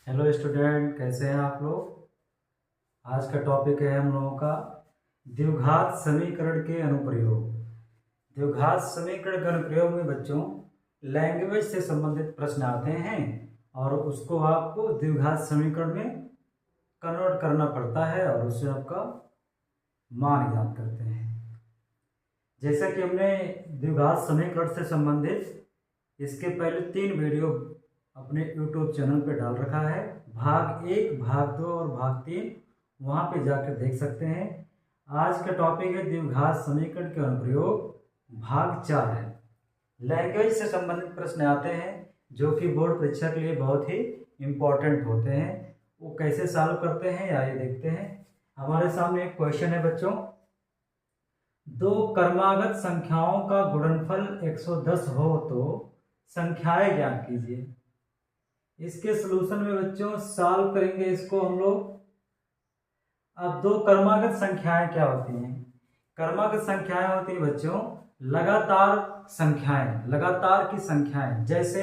Hello student, कैसे हैं आप लोग। आज का टॉपिक है हम लोगों का द्विघात समीकरण के अनुप्रयोग। द्विघात समीकरण के अनुप्रयोग में बच्चों लैंग्वेज से संबंधित प्रश्न आते हैं और उसको आपको द्विघात समीकरण में कन्वर्ट करना पड़ता है और उससे आपका मान ज्ञात करते हैं। जैसा कि हमने द्विघात समीकरण से संबंधित इसके पहले 3 वीडियो अपने YouTube चैनल पे डाल रखा है। भाग 1, भाग 2 और भाग 3 वहाँ पे जाकर देख सकते हैं। आज का टॉपिक है द्विघात समीकरण के अनुप्रयोग, भाग 4 है। लैंग्वेज से संबंधित प्रश्न आते हैं जो कि बोर्ड परीक्षा के लिए बहुत ही इम्पोर्टेंट होते हैं। वो कैसे सॉल्व करते हैं आइए देखते हैं। हमारे सामने एक क्वेश्चन है बच्चों, दो क्रमागत संख्याओं का गुणनफल 110 हो तो संख्याएं ज्ञात कीजिए। इसके सलूशन में बच्चों सॉल्व करेंगे इसको हम लोग। अब दो क्रमागत संख्याएं क्या होती हैं? क्रमागत संख्याएं होती हैं बच्चों लगातार संख्याएं, लगातार की संख्याएं। जैसे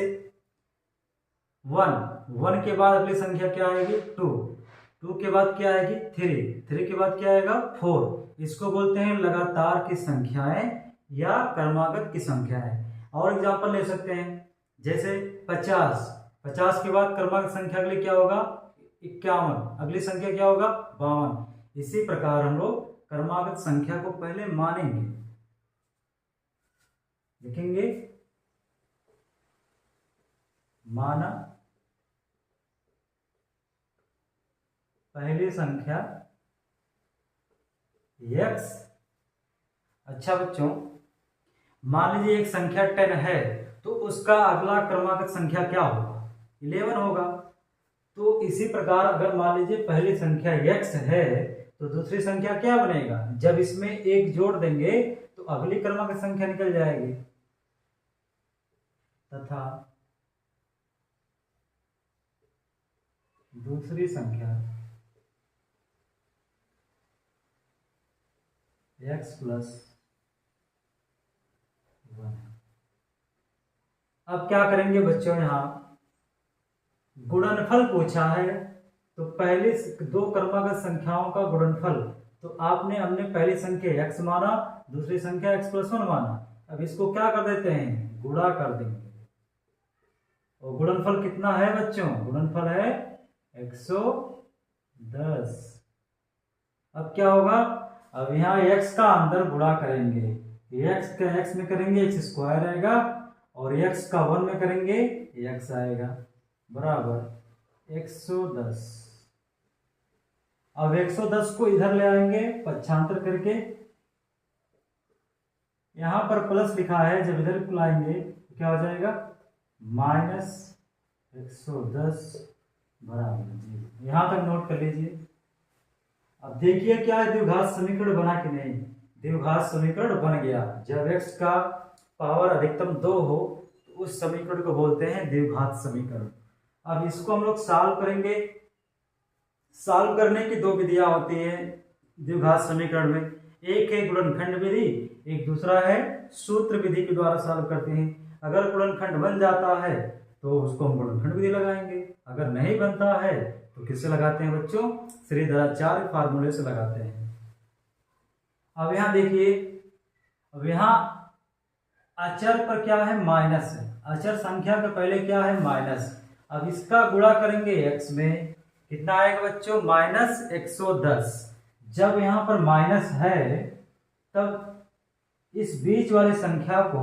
1 के बाद अगली संख्या क्या आएगी? 2 के बाद क्या आएगी? 3 के बाद क्या आएगा? 4। इसको बोलते हैं लगातार की संख्याएं या क्रमागत की संख्याएं। और एग्जांपल ले सकते हैं जैसे 50 के बाद क्रमागत संख्या अगली क्या होगा? 51। अगली संख्या क्या होगा? 52। इसी प्रकार हम लोग क्रमागत संख्या को पहले मानेंगे, लिखेंगे माना पहली संख्या x। अच्छा बच्चों, मान लीजिए एक संख्या 10 है तो उसका अगला क्रमागत संख्या क्या होगा? 11 होगा। तो इसी प्रकार अगर मान लीजिए पहली संख्या x है तो दूसरी संख्या क्या बनेगा? जब इसमें एक जोड़ देंगे तो अगली क्रमागत संख्या निकल जाएगी। तथा दूसरी संख्या x + 1। अब क्या करेंगे बच्चों, यहां गुणनफल पूछा है तो पहले दो क्रमागत संख्याओं का गुणनफल, तो हमने पहली संख्या x माना, दूसरी संख्या x + 1 माना। अब इसको क्या कर देते हैं? गुणा कर देंगे। और गुणनफल कितना है बच्चों? गुणनफल है 110। अब क्या होगा? अब यहाँ x का अंदर गुणा करेंगे, x का x में करेंगे x² आएगा और x का 1 में करेंगे x आएगा बराबर 110। अब 110 को इधर ले आएंगे पक्षांतर करके, यहां पर प्लस लिखा है, जब इधर लाएंगे तो क्या हो जाएगा? -110 बराबर 0। यहां तक नोट कर लीजिए। अब देखिए क्या है, द्विघात समीकरण बना कि नहीं? द्विघात समीकरण बन गया। जब x का पावर अधिकतम 2 हो तो उस समीकरण को बोलते हैं द्विघात समीकरण। अब इसको हम लोग सॉल्व करेंगे। सॉल्व करने की 2 विधियां होती हैं द्विघात समीकरण में। एक है गुणनखंड विधि, एक दूसरा है सूत्र विधि के द्वारा सॉल्व करते हैं। अगर गुणनखंड बन जाता है तो उसको हम गुणनखंड विधि लगाएंगे, अगर नहीं बनता है तो किससे लगाते हैं बच्चों? श्रीधराचार्य फार्मूले से लगाते हैं। अब यहां देखिए, अब यहां अचर पर क्या है? माइनस है। अचर संख्या के पहले क्या है? माइनस। अब इसका गुणा करेंगे x में, कितना आएगा बच्चों? -110। जब यहां पर माइनस है तब इस बीच वाली संख्या को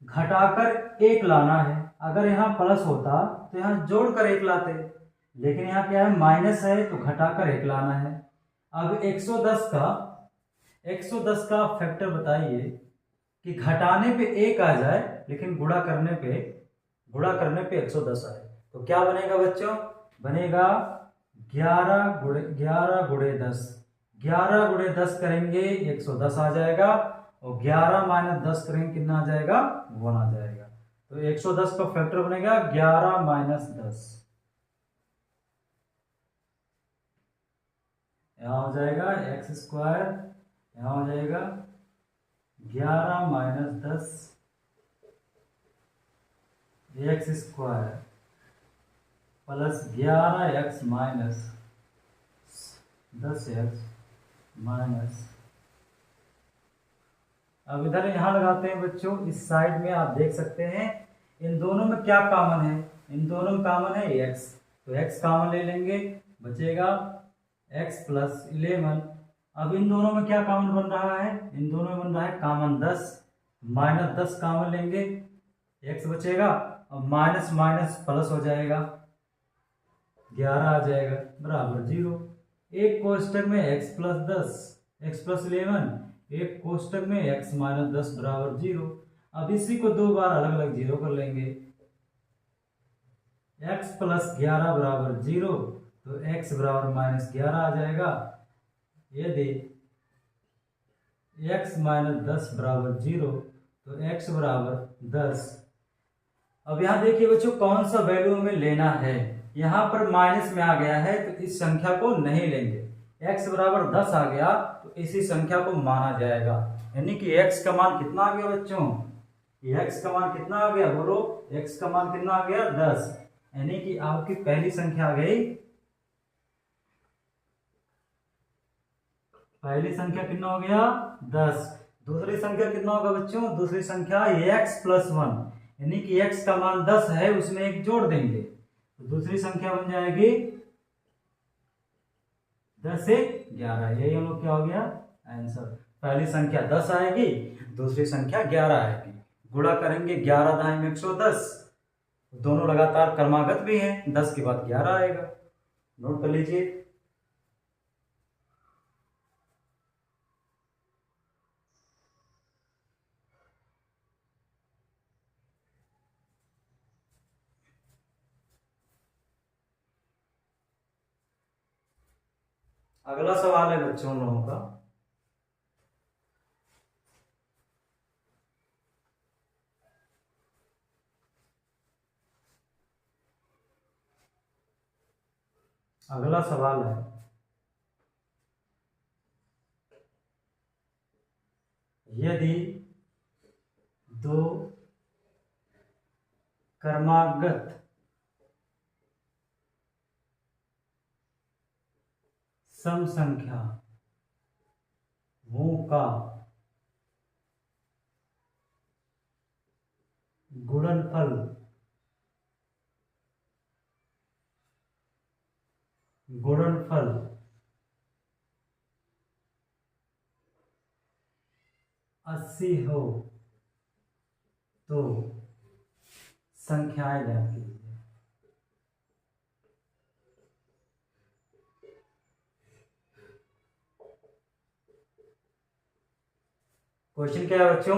घटाकर 1 लाना है। अगर यहाँ प्लस होता तो यहाँ जोड़कर 1 लाते, लेकिन यहाँ क्या है? माइनस है तो घटाकर 1 लाना है। अब 110 का फैक्टर बताइए कि घटाने पे 1 आ जाए लेकिन गुणा करने पे 110 आए तो क्या बनेगा बच्चों? बनेगा 11 गुणे 10। 11 गुणे 10 करेंगे 110 आ जाएगा और 11 - 10 करेंगे कितना आ जाएगा? 1 आ जाएगा। तो 110 का फैक्टर बनेगा 11 - 10। यहाँ हो जाएगा x², यहाँ हो जाएगा 11 - 10 x²। Plus 11x minus 10x minus, अब इधर यहाँ लगाते हैं बच्चों, इस साइड में आप देख सकते हैं इन दोनों में क्या कॉमन है, इन दोनों में कॉमन है x, तो x कॉमन ले लेंगे, बचेगा x प्लस 11। अब इन दोनों में क्या कॉमन बन रहा है, इन दोनों में बन रहा है कॉमन 10, माइनस 10 कॉमन लेंगे, x बचेगा और माइनस माइनस प्लस हो जाएगा, 11 आ जाएगा बराबर 0। एक कोष्टक में x प्लस 10 x प्लस 11, एक कोष्टक में x माइनस 10 बराबर 0। अब इसी को दो बार अलग अलग जीरो कर लेंगे, x प्लस 11 बराबर 0, तो x बराबर माइनस 11 आ जाएगा। यदि x माइनस 10 बराबर 0, तो x बराबर 10। अब यहाँ देखिए बच्चों कौन सा वैल्यू हमें लेना है, यहाँ पर माइनस में आ गया है तो इस संख्या को नहीं लेंगे, x बराबर 10 आ गया तो इसी संख्या को माना जाएगा, यानी कि x का मान कितना आ गया बच्चों, x का मान कितना आ गया, बोलो x का मान कितना आ गया 10, यानी कि आपकी पहली संख्या आ गई, पहली संख्या कितना हो गया 10। दूसरी संख्या कितना होगा बच्चों, दूसरी संख्या x प्लस 1, यानी कि x का मान 10 है उसमें एक जोड़ देंगे, तो दूसरी संख्या बन जाएगी 10 से 11, यही हम लोग क्या हो गया आंसर। पहली संख्या 10 आएगी, दूसरी संख्या 11 आएगी, गुणा करेंगे 11 दाएं में 110, दोनों लगातार क्रमागत भी हैं, 10 के बाद 11 आएगा, नोट कर लीजिए। अगला सवाल है बच्चों हम लोगों का, अगला सवाल है यदि दो क्रमागत सम संख्याओं का गुणनफल गुणनफल 80 हो तो संख्याएं ज्ञात कीजिए। क्वेश्चन क्या है बच्चों,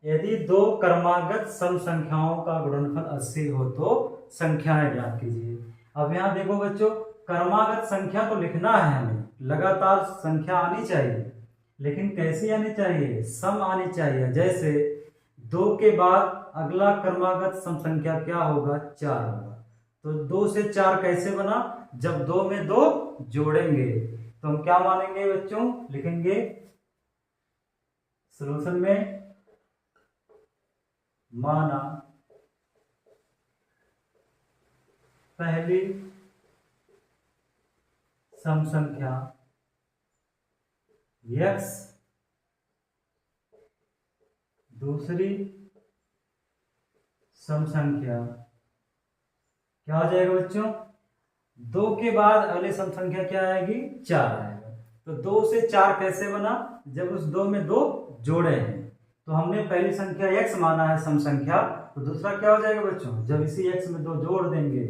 यदि दो क्रमागत सम संख्याओं का गुणनफल 80 हो तो संख्याएं ज्ञात कीजिए। अब यहाँ देखो बच्चों, क्रमागत संख्या तो लिखना है हमें, लगातार संख्या आनी चाहिए, लेकिन कैसी आनी चाहिए, सम आनी चाहिए। जैसे 2 के बाद अगला क्रमागत सम संख्या क्या होगा, 4 होगा, तो 2 से 4 कैसे बना, जब 2 में 2 जोड़ेंगे, तो हम क्या मानेंगे बच्चों, लिखेंगे सॉल्यूशन में माना पहली सम संख्या x, दूसरी सम संख्या क्या हो जाएगा बच्चों, 2 के बाद अगली सम संख्या क्या आएगी, 4 आएगा। तो 2 से 4 कैसे बना, जब उस 2 में 2 जोड़े हैं, तो हमने पहली संख्या x माना है सम संख्या, तो दूसरा क्या हो जाएगा बच्चों, जब इसी x में 2 जोड़ देंगे,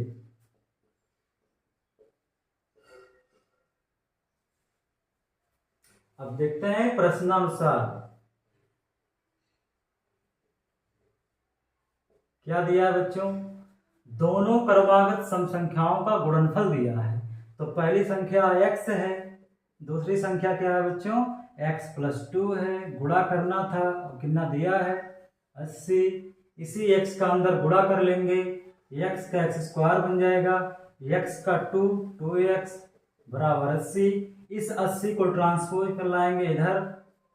अब देखते हैं प्रश्नानुसार क्या दिया है बच्चों, दोनों क्रमागत सम संख्याओं का गुणनफल दिया है, तो पहली संख्या x है, दूसरी संख्या क्या है बच्चों, x प्लस 2 है, गुणा करना था, कितना दिया है 80, इसी x का अंदर गुणा कर लेंगे, x का x स्क्वायर बन जाएगा, x का 2x बराबर 80, इस 80 को ट्रांसपोज कर लाएंगे इधर,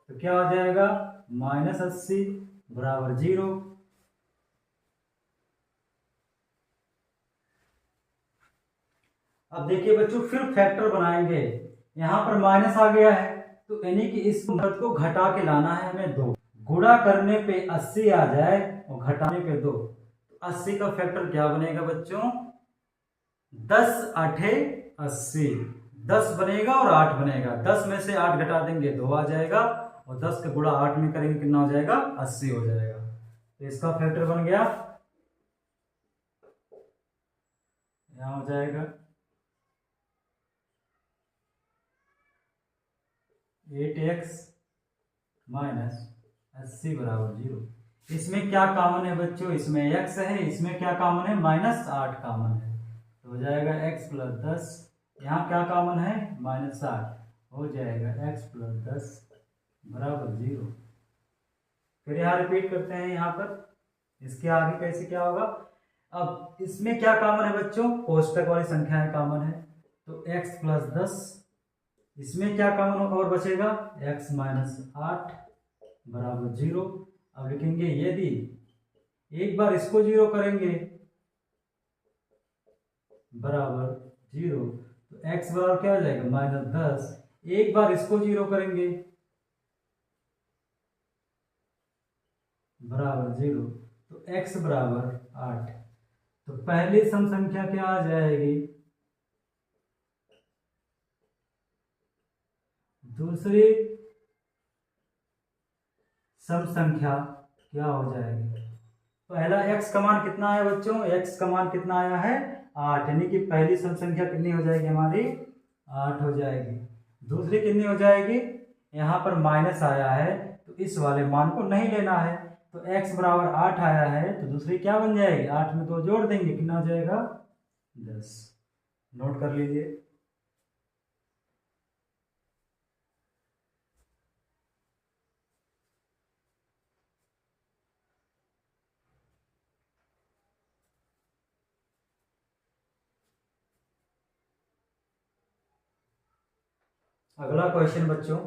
तो क्या हो जाएगा -80 बराबर 0। अब देखिए बच्चों फिर फैक्टर बनाएंगे। यहाँ पर माइनस आ गया है तो यानी कि इस नंबर को घटा के लाना है हमें 2। गुणा करने पे 80 आ जाए और घटाने पे 2, तो 80 का फैक्टर क्या बनेगा बच्चों? 10 आठे 80, 10 बनेगा और 8 बनेगा। 10 में से 8 घटा देंगे 2 आ जाएगा और 10 का गुणा 8 में करेंगे कितना हो जाएगा? 80 हो जाएगा। तो इसका फैक्टर बन गया, यहाँ हो जाएगा 8x माइनस 80 बराबर 0। इसमें क्या कॉमन है बच्चों? इसमें x है, इसमें क्या कॉमन है? -8 कॉमन है, तो हो जाएगा x प्लस 10। यहाँ क्या कॉमन है? -8, हो जाएगा x प्लस 10 बराबर 0। फिर यहाँ रिपीट करते हैं, यहाँ पर इसके आगे कैसे क्या होगा? अब इसमें क्या कॉमन है बच्चों? कोष्टक वाली संख्याएं कॉमन है, तो x प्लस 10। इसमें क्या कॉमन और बचेगा? x माइनस 8 बराबर 0। अब लिखेंगे यदि एक बार इसको 0 करेंगे बराबर 0, तो x बराबर क्या हो जाएगा? -10। एक बार इसको 0 करेंगे बराबर 0, तो x बराबर 8। तो पहली सम संख्या क्या आ जाएगी? दूसरी सम संख्या क्या हो जाएगी? पहला x का मान कितना आया बच्चों? x का मान कितना आया है? 8, यानी कि पहली सम संख्या कितनी हो जाएगी हमारी? 8 हो जाएगी। दूसरी कितनी हो जाएगी? यहाँ पर माइनस आया है तो इस वाले मान को नहीं लेना है, तो x बराबर 8 आया है, तो दूसरी क्या बन जाएगी? 8 में 2 जोड़ देंगे, कितना हो जाएगा? 10। नोट कर लीजिए। अगला क्वेश्चन बच्चों,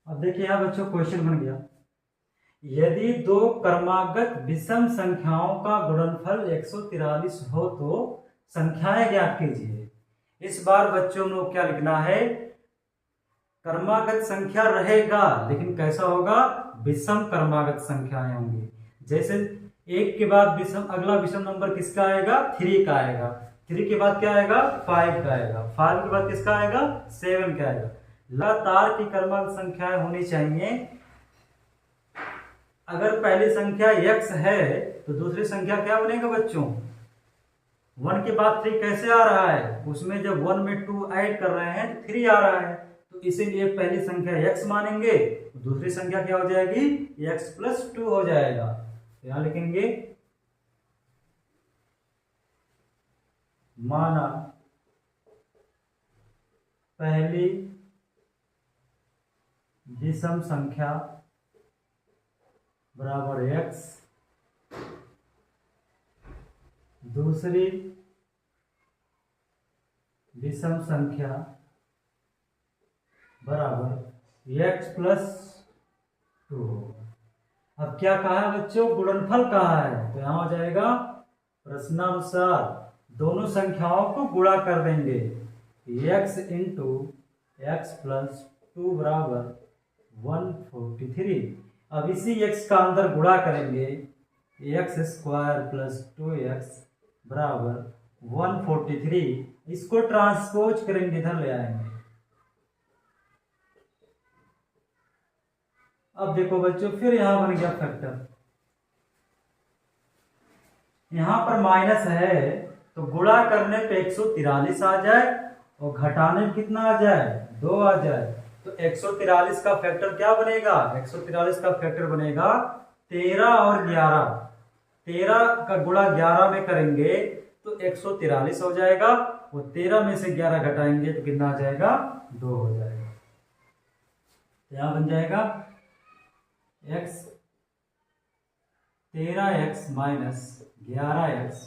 अब देखिए यहाँ बच्चों क्वेश्चन बन गया, यदि दो क्रमागत विषम संख्याओं का गुणनफल 143 हो तो संख्याएं ज्ञात कीजिए। इस बार बच्चों को क्या लिखना है? क्रमागत संख्या रहेगा लेकिन कैसा होगा? विषम क्रमागत संख्याएं होंगी। जैसे एक के बाद विषम, अगला विषम नंबर किसका आएगा? 3 का आएगा। 3 के बाद क्या आएगा? 5 का आएगा। 5 के बाद किसका आएगा? 7 का आएगा। लगातार की क्रमागत संख्याएं होनी चाहिए। अगर पहली संख्या x है तो दूसरी संख्या क्या बनेगा बच्चों? 1 के बाद 3 कैसे आ रहा है? उसमें जब 1 में 2 ऐड कर रहे हैं तो 3 आ रहा है, तो इसीलिए पहली संख्या x मानेंगे, दूसरी संख्या क्या हो जाएगी? x प्लस 2 हो जाएगा। यहां लिखेंगे माना पहली विषम संख्या बराबर x, दूसरी विषम संख्या बराबर x प्लस 2। अब क्या कहा है बच्चों? गुणनफल कहा है, तो यहां हो जाएगा प्रश्नानुसार दोनों संख्याओं को गुणा कर देंगे। x इंटू एक्स प्लस 2 बराबर 143। अब इसी x का अंदर गुणा करेंगे, एक्स स्क्वायर प्लस 2x बराबर 143। इसको ट्रांसपोज करेंगे, इधर ले आएंगे। अब देखो बच्चों फिर यहां बन गया फैक्टर, यहां पर माइनस है तो गुणा करने पे 143 आ जाए और घटाने कितना आ जाए? 2 आ जाए, तो 143 का फैक्टर क्या बनेगा? 143 का फैक्टर बनेगा 13 और 11। 13 का गुणा 11 में करेंगे तो 143 हो जाएगा, और 13 में से 11 घटाएंगे तो कितना आ जाएगा, 2 हो जाएगा। यहाँ बन जाएगा x 13x माइनस 11x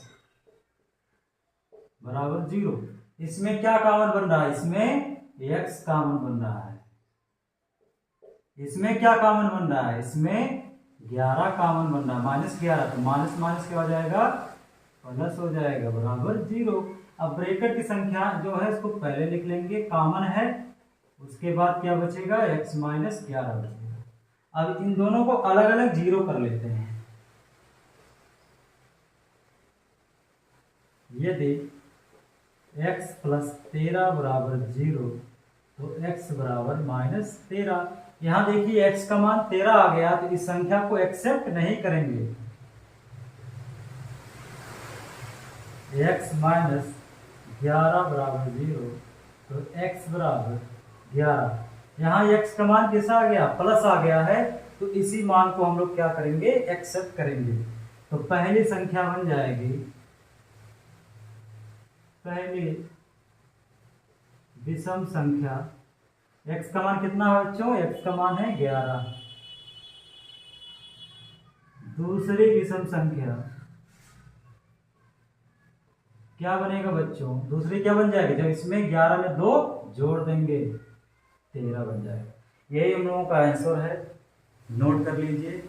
बराबर 0। इसमें क्या कॉमन बन रहा है, इसमें x कॉमन बन रहा है। इसमें क्या कॉमन बन रहा है, इसमें 11 कॉमन बन रहा है, -11, तो माइनस माइनस क्या हो जाएगा, प्लस हो जाएगा बराबर 0। अब ब्रैकेट की संख्या जो है इसको पहले लिख लेंगे, कॉमन है, उसके बाद क्या बचेगा, x माइनस 11 बचेगा। अब इन दोनों को अलग अलग 0 कर लेते हैं। यदि x प्लस 13 बराबर 0 तो x बराबर -13। यहां देखिए x का मान 13 आ गया, तो इस संख्या को एक्सेप्ट नहीं करेंगे। x माइनस 11 बराबर 0 तो x बराबर 11। यहाँ x का मान कैसा आ गया, प्लस आ गया है, तो इसी मान को हम लोग क्या करेंगे, एक्सेप्ट करेंगे। तो पहली संख्या बन जाएगी, पहली विषम संख्या, x का मान कितना है बच्चों, x का मान है 11। दूसरी विषम संख्या क्या बनेगा बच्चों, दूसरी क्या बन जाएगी, जब इसमें 11 में 2 जोड़ देंगे 13 बन जाएगा। यही हम लोगों का आंसर है, नोट कर लीजिए।